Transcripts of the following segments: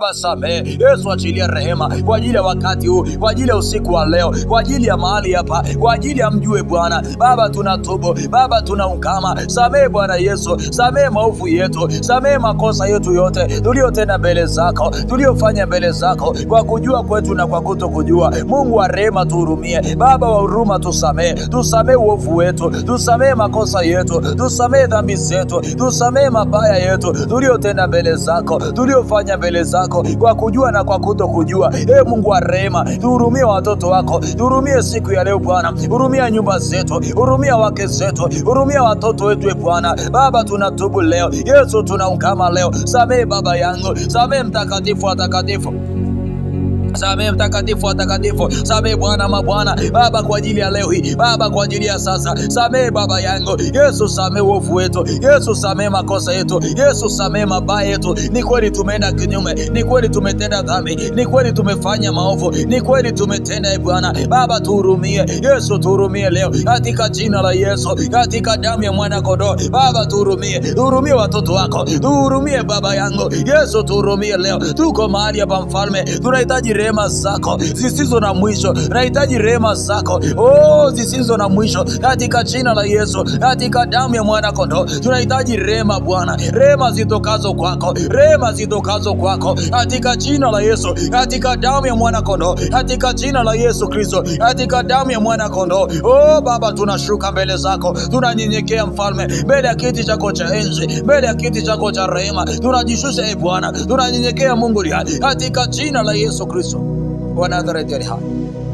Baba samehe, Yesu achilia rehema kwa ajili ya wakati huu, kwa ajili ya usiku wa leo, kwa ajili ya mahali hapa, kwa ajili ya mjue Bwana. Baba tunatubu, Baba tunaungama. Samehe Bwana Yesu, samehe maovu yetu, samehe makosa yetu yote tuliyotenda mbele zako, tuliyofanya mbele zako kwa kujua kwetu na kwa kutokujua. Mungu wa rehema tuhurumie, Baba wa huruma tusamehe, tusamehe uovu wetu, tusamehe makosa yetu, tusamehe dhambi zetu, tusamehe mabaya yetu tuliyotenda mbele zako, tuliyofanya mbele zako kwa kujua na kwa kutokujua. Mungu wa rehema, tuhurumie watoto wako, tuhurumie siku ya leo Bwana, hurumia nyumba zetu, hurumia wake zetu, hurumia watoto wetu Bwana. Baba tunatubu leo, Yesu tunaungama leo. Samehe Baba yangu, samehe mtakatifu wa takatifu, samehe mtakatifu wa takatifu, samehe Bwana mabwana. Baba kwa ajili ya leo hii, Baba kwa ajili ya sasa, samehe Baba yangu. Yesu samehe uovu wetu, Yesu samehe makosa yetu, Yesu samehe mabaya yetu. Ni kweli tumeenda kinyume, ni kweli tumetenda dhambi, ni kweli tumefanya maovu, ni kweli tumetenda Bwana. Baba tuhurumie, Yesu tuhurumie leo katika jina la Yesu, katika damu ya mwana kondoo. Baba tuhurumie, tuhurumie watoto wako, tuhurumie Baba yangu. Yesu tuhurumie leo, tuko mahali hapa Mfalme, tunahitaji rehema zako zisizo na mwisho, nahitaji rehema zako zisizo na mwisho katika jina la Yesu, katika damu ya mwana kondoo. Tunahitaji rehema Bwana, rehema zitokazo kwako, rehema zitokazo kwako katika jina la Yesu, katika damu ya mwana kondoo, katika jina la Yesu Kristo, katika damu ya mwana kondoo. Baba tunashuka mbele zako, tunanyenyekea Mfalme, mbele ya kiti chako cha enzi, mbele ya kiti chako cha rehema. Tunajishusha Bwana, tunanyenyekea Mungu katika jina la Yesu Kristo wa Nazareti ali hai.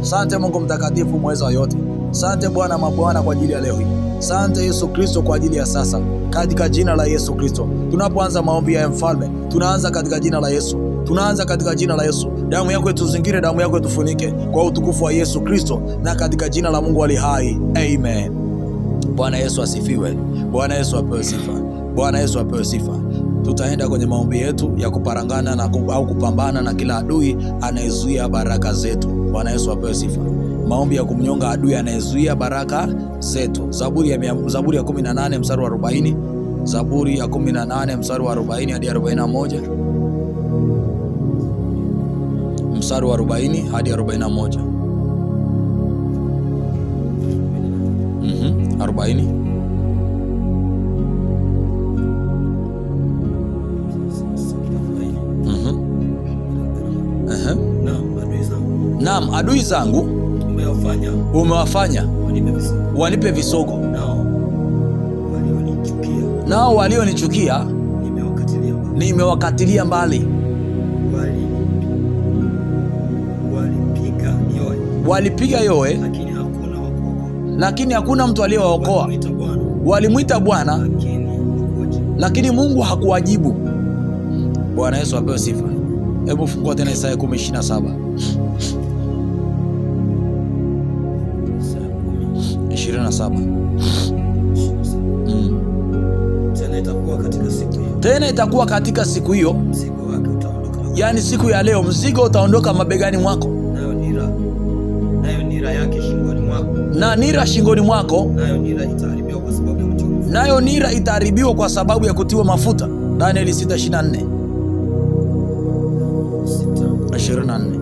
Asante Mungu mtakatifu mweza yote. Asante Bwana mabwana kwa ajili ya leo hii. Asante Yesu Kristo kwa ajili ya sasa, katika jina la Yesu Kristo. Tunapoanza maombi ya Mfalme, tunaanza katika jina la Yesu, tunaanza katika jina la Yesu. Damu yako ituzingire, damu yako itufunike kwa utukufu wa Yesu Kristo, na katika jina la Mungu ali hai. Amen. Bwana Yesu asifiwe. Bwana Yesu apewe sifa. Bwana Yesu apewe sifa. Tutaenda kwenye maombi yetu ya kuparangana au kupambana na kila adui anayezuia baraka zetu. Bwana Yesu apewe sifa. Maombi ya kumnyonga adui anayezuia baraka zetu. Zaburi ya 18 mstari wa 40. Zaburi ya 18 mstari wa 40 hadi 41. Mstari wa 40 hadi 41. 40. Naam, adui zangu umewafanya wanipe visogo, nao walionichukia nimewakatilia mbali. Walipiga yowe, lakini hakuna mtu aliyewaokoa. Walimwita Bwana, lakini Mungu hakuwajibu. Bwana Yesu apewe sifa. Hebu fungua tena Isaya 10:27. 27. Tena itakuwa katika siku hiyo, yani siku ya leo, mzigo utaondoka mabegani mwako, nayo nira yake shingoni mwako, na nira shingoni mwako, nayo nira itaharibiwa kwa sababu ya kutiwa mafuta. Danieli 6:24. 24.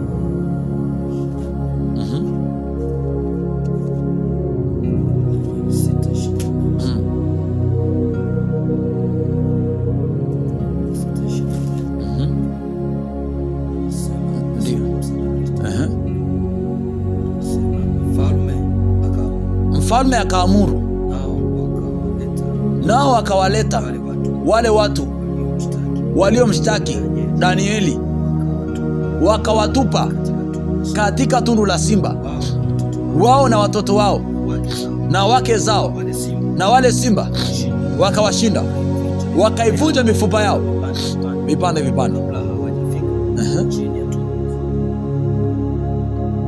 Mfalme akaamuru, nao akawaleta wale watu waliomshtaki Danieli, wakawatupa katika tundu la simba, wao na watoto wao na wake zao, na wale simba wakawashinda, wakaivunja mifupa yao vipande vipande.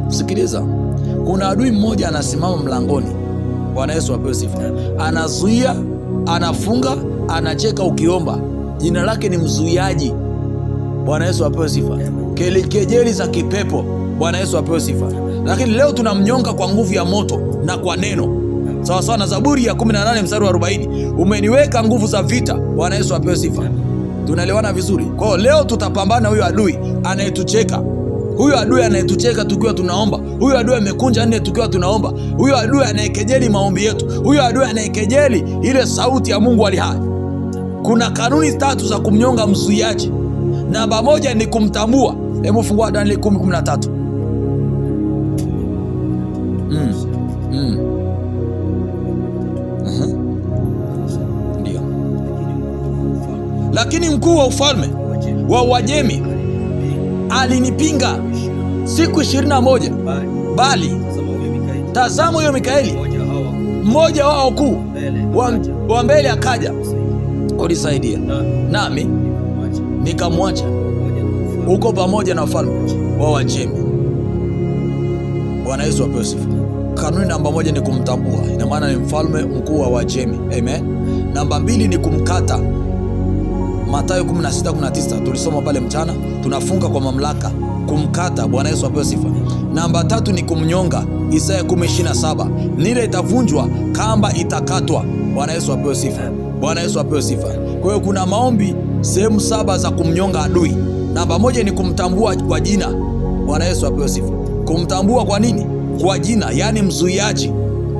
Sikiliza, kuna adui mmoja anasimama mlangoni. Bwana Yesu apewe sifa. Anazuia, anafunga, anacheka ukiomba. Jina lake ni mzuiaji. Bwana Yesu apewe sifa. Kejeli za kipepo. Bwana Yesu apewe sifa. Lakini leo tunamnyonga kwa nguvu ya moto na kwa neno. Sawa sawa na Zaburi ya 18 mstari wa 40. Umeniweka nguvu za vita. Bwana Yesu apewe sifa. Tunaelewana vizuri? Kwa hiyo leo tutapambana huyo adui anayetucheka, huyo adui anayetucheka tukiwa tunaomba, huyo adui amekunja nne tukiwa tunaomba, huyo adui anayekejeli maombi yetu, huyo adui anayekejeli ile sauti ya Mungu ali hai. Kuna kanuni 3 za kumnyonga mzuiaji. Namba 1 ni kumtambua. Hebu fungua Danieli 10:13. Ndio. Lakini mkuu wa ufalme wa Uajemi alinipinga siku 21, bali tazama huyo Mikaeli mmoja wao kuu wa mbele akaja kunisaidia, nami nikamwacha uko pamoja na ufalme wa Uajemi. Bwana Yesu apewe sifa. Kanuni namba 1 ni kumtambua, ina maana ni mfalme mkuu wa Uajemi. Amen. Namba 2 ni kumkata. Mathayo 16:19 tulisoma pale mchana. Tunafunga kwa mamlaka kumkata. Bwana Yesu apewe sifa. Namba 3 ni kumnyonga. Isaya 10:27, nira itavunjwa, kamba itakatwa. Bwana Yesu apewe sifa. Bwana Yesu apewe sifa. Kwa hiyo kuna maombi sehemu 7 za kumnyonga adui. Namba 1 ni kumtambua kwa jina. Bwana Yesu apewe sifa. Kumtambua kwa nini? Kwa jina, yani mzuiaji,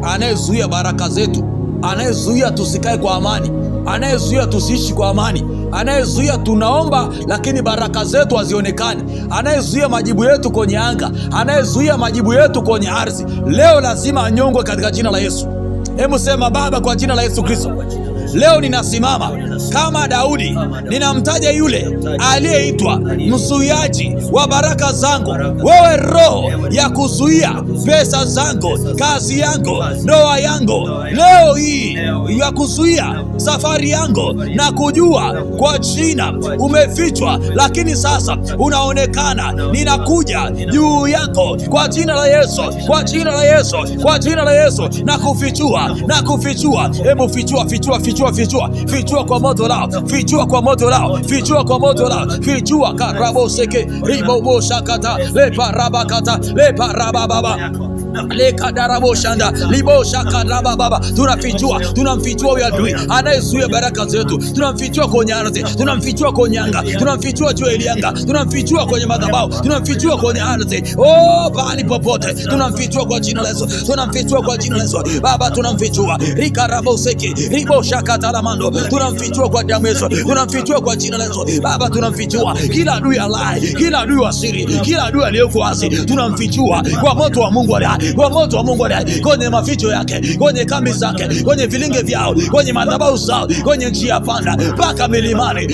anayezuia baraka zetu, anayezuia tusikae kwa amani, anayezuia tusiishi kwa amani, anayezuia tunaomba lakini baraka zetu hazionekani, anayezuia majibu yetu kwenye anga, anayezuia majibu yetu kwenye ardhi. Leo lazima anyongwe katika jina la Yesu. Hebu sema, Baba, kwa jina la Yesu Kristo, leo ninasimama kama Daudi, ninamtaja yule aliyeitwa mzuiaji wa baraka zangu. Wewe roho ya kuzuia pesa zangu, kazi yangu, ndoa yangu, leo hii ya kuzuia safari yangu, na kujua kwa jina umefichwa, lakini sasa unaonekana. Ninakuja juu yako kwa jina la Yesu, kwa jina la Yesu, kwa jina la Yesu, na kufichua, na kufichua. Hebu fichua, fichua, fichua, fichua, fichua kwa moto lao, fichua kwa moto lao, fichua kwa moto lao, fichua. Karaboseke ribobo shakata leparabakata leparabababa lekadaraboshanda liboshakadabababa. Tunamfichua huyo adui anayezuia baraka zetu, tunamfichua kwenye ardhi, tunamfichua kwenye anga, tunamfichua juu ya ilianga, tunamfichua kwenye madhabahu, tunamfichua kwenye ardhi, pahali popote tunamfichua kwa jina la Yesu, tunamfichua kwa jina la Yesu. Baba, tunamfichua rikaraboseke riboshakatalamando, tunamfichua kwa damu ya Yesu, tunamfichua kwa jina la Yesu. Baba, tunamfichua kila adui alai, kila adui wa siri, kila adui aliyeko wazi, tunamfichua kwa moto wa Mungu alai, kwa moto wa Mungu alai, kwenye maficho yake, kwenye kambi zake, kwenye vilinge vyao, kwenye madhabahu zao, kwenye njia panda mpaka milimani.